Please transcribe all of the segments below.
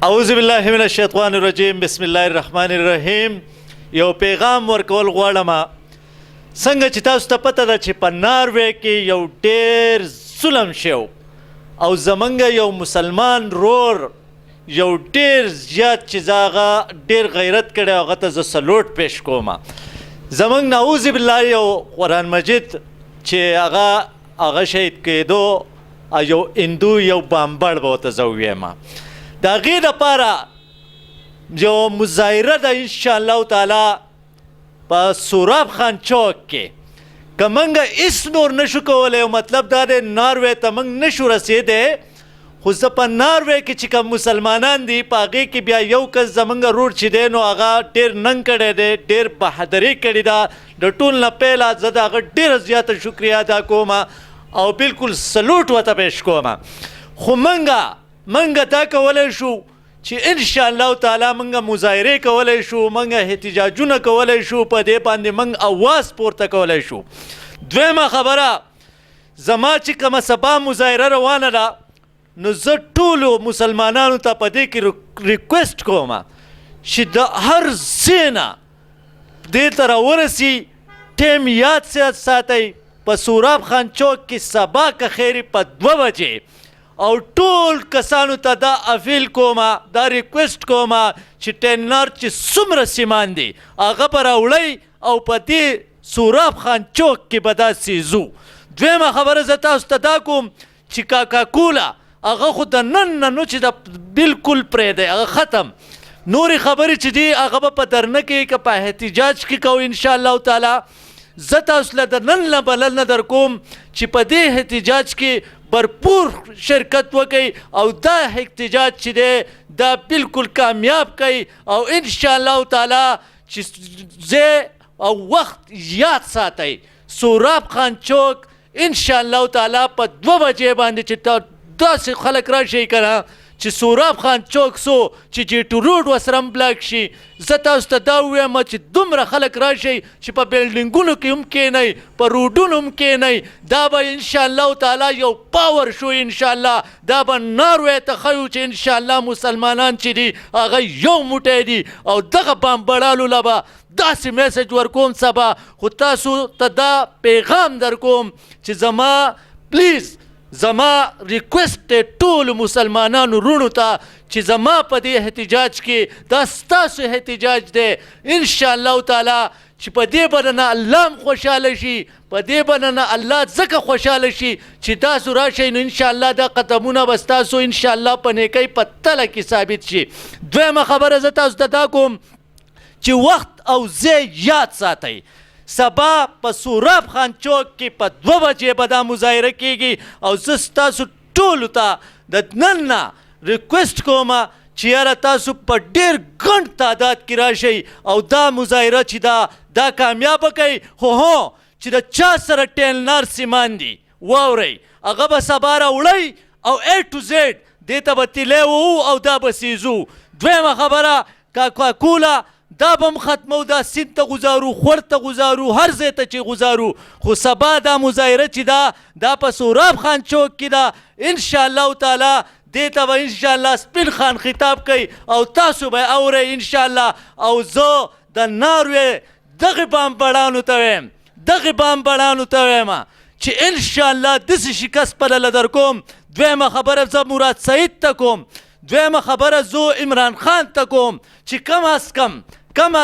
اعوذ بالله من الشیطان الرجیم بسم الله الرحمن الرحیم. یو پیغام ورکول غواړم. څنګه چې تاسو ته پته ده چې په ناروې کې یو ډېر ظلم شو او زمونږ یو مسلمان رور یو ډېر زیات چې هغه ډېر غیرت کړی هغه ته زه سلوټ پیش کوم. زمونږ نعوذ بالله یو قرآن مجید چې هغه شهید کېدو یو هندو یو بامبړ به ورته زه ووایم. د هغې دپاره یو مظاهره ده انشاءالله تعالی په سوراب خان چوک کې. که موږ هېڅ نور نشو کولی، مطلب دا دی ناروې ته موږ نشو رسېدی، خو زه په ناروې کې چې کوم مسلمانان دي په هغې کې بیا یو کس زموږ رور چې دی نو هغه ډېر ننګ کړی دی، ډېر بهادري کړې ده. د ټول نه پیله زه د هغه ډېره زیاته شکریه ادا کوم او بالکل سلوټ ورته پیش کوم. خو موږ دا کولی شو چې انشاءالله تعالی موږ مظاهرې کولی شو، موږ احتجاجونه کولی شو، په دې باندې موږ اواز پورته کولی شو. دویمه خبره، زما چې کومه سبا مظاهره روانه ده نو زه ټولو مسلمانانو ته په دې کې ریکویسټ کوم چې د هر ځای نه دې ته راورسي. ټیم یاد ساتئ، په سوراب خان چوک کې سبا که خیري په 2 بجې او ټول کسانو ته دا اپیل کوم، دا ریکویسټ کوم چې ټینار چې څومره سیمان دي هغه به راوړئ او په دې سوراب خان چوک کې به داسې ځو. دویمه خبره زه تاسو ته دا کوم چې کاکا کولا هغه خو د نن نه نو چې د بالکل پرېږدی، هغه ختم. نورې خبرې چې دي هغه به په درنه کې که په احتجاج کې کوو انشاءالله تعالی. زه تاسو له د نن نه بلنه در کوم چې په دې احتجاج کې भरपूर शिरकत वकई और दा एहतजाज चिदे दा बिल्कुल कामयाब कई और इंशाअल्लाह ताला जे और वक्त याद साथई सूराब खान चौक इंशाअल्लाह ताला पर 2 बजे बांधे चिता 10 खलक राशि करा چې سوراب خان چوک سو چې جیټو روډ وسرم بلاک شي. زه تاسو ته دا ووایم چې دومره خلک راشئ چې په بلډینګونو کې هم کښېنئ، په روډونو هم کښېنئ. دا به انشاءالله تعالی یو پاور شو. انشاءالله دا به ناروې ته ښیو چې انشاءالله مسلمانان چې دي هغه یو موټی دي او دغه بامبړالو له به داسې میسج ورکوم سبا. خو تاسو ته دا پیغام در کوم چې زما پلیز زما ریکویسټ دی ټولو مسلمانانو رونو ته چې زما په دې احتجاج کې دا ستاسو احتجاج دی انشاءالله تعالی چې په دې باندې الله هم خوشحاله شي، په دې باندې الله ځکه خوشحاله شي چې تاسو راشئ نو انشاءالله دا قدمونه به ستاسو انشاءالله په نیکۍ په تله کې ثابت شي. دویمه خبره زه تاسو ته دا کوم چې وخت او ځای یاد ساتئ. سبا په سوراب خان چوک کې په 2 بجې به دا مظاهره کېږي او زه ستاسو ټولو ته د نن نه ریکویسټ کوم چې یاره تاسو په ډېر ګڼ تعداد کې راشئ او دا مظاهره چې دا کامیابه کوي. خو هو چې د چا سره ټیلنار سیمان دي واورئ هغه به سبا راوړئ او A to Z دې ته به تیلی ووو او دا به سیزو. دویمه خبره کاکا کولا دا به هم ختمو، دا سیند ته غوځارو، خور ته غوځارو، هر ځای ته چې غوځارو. خو سبا دا مظاهره چې دا په سوراب خان چوک کې ده انشاءالله تعالی دې ته به انشاءالله سپین خان خطاب کوي او تاسو به اورئ انشاءالله. او زه د ناروې دغې بامبړانو ته وایم چې انشاءالله داسې شکست په ډله در کوم. دویمه خبره زه مراد سعید ته کوم، دویمه خبره زه عمران خان ته کوم چې کم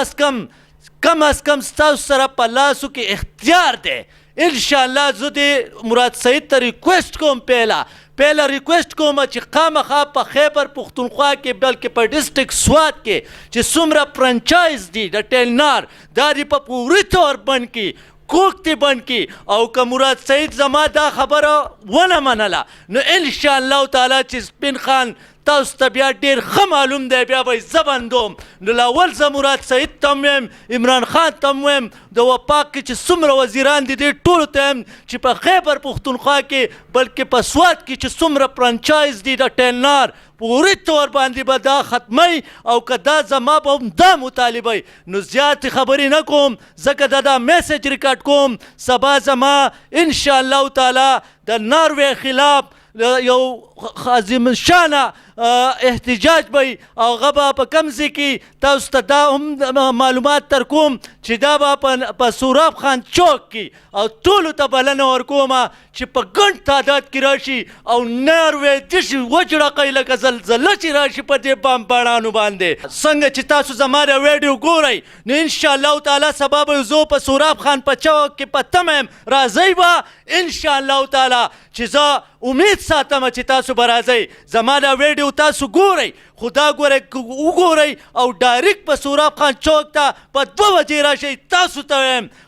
از کم ستاسو سره په لاسو کې اختیار دی. انشاءالله زه دې مراد سعید ته ریکویسټ کوم پیله ریکویسټ کوم چې خامخا په خیبر پښتونخوا کې بلکې په ډسټرکټ سوات کې چې څومره فرنچایز دي د ټیلنار دا دې په پوري طور بند کړي، کوک تی بند کی. او که مراد سعید زما دا خبره ونه منله نو انشاءالله تعالی چې سپین خان تاسو ته بیا ډېر ښه معلوم دی بیا به یې زه بندوم. نو لاول زه مراد سعید ته هم ویم، عمران خان ته هم ویم، د وفاق کې چې څومره وزیران دي دې ټولو ته هم چې په خیبر پښتونخوا کې بلکې په سوات کې چې څومره فرنچایز دي د ټیلنار پوري طور باندې به دا ختمی او که دا زما به هم دا مطالبه نو زیاتې خبرې نه کوم ځکه دا میسج ریکارډ کوم. سبا زما انشاءالله تعالی د ناروې خلاف یو عظیم شانه احتجاج به او هغه به په کوم ځای کې تاسو ته دا هم معلومات در کوم چې دا به په سوراب خان چوک کې او ټولو ته بلنه ورکوم چې په ګڼ تعداد کې راشي او ناروې دشي وچړقئ لکه زلزله چې راشي په دې بمباړانو باندې څنګه چې تاسو زما دا ویډیو ګورئ نو انشاءالله تعالی سبا به زه په سوراب خان په چوک کې په تمه یم راځئ به انشاءالله تعالی چې زه امید ساتم چې تاسو به راځئ زما دا ویډیو تاسو ګورئ خو دا وګورئ او ډایرکټ په سوراب خان چوک ته په 2 بجې راشئ تاسو ته وایم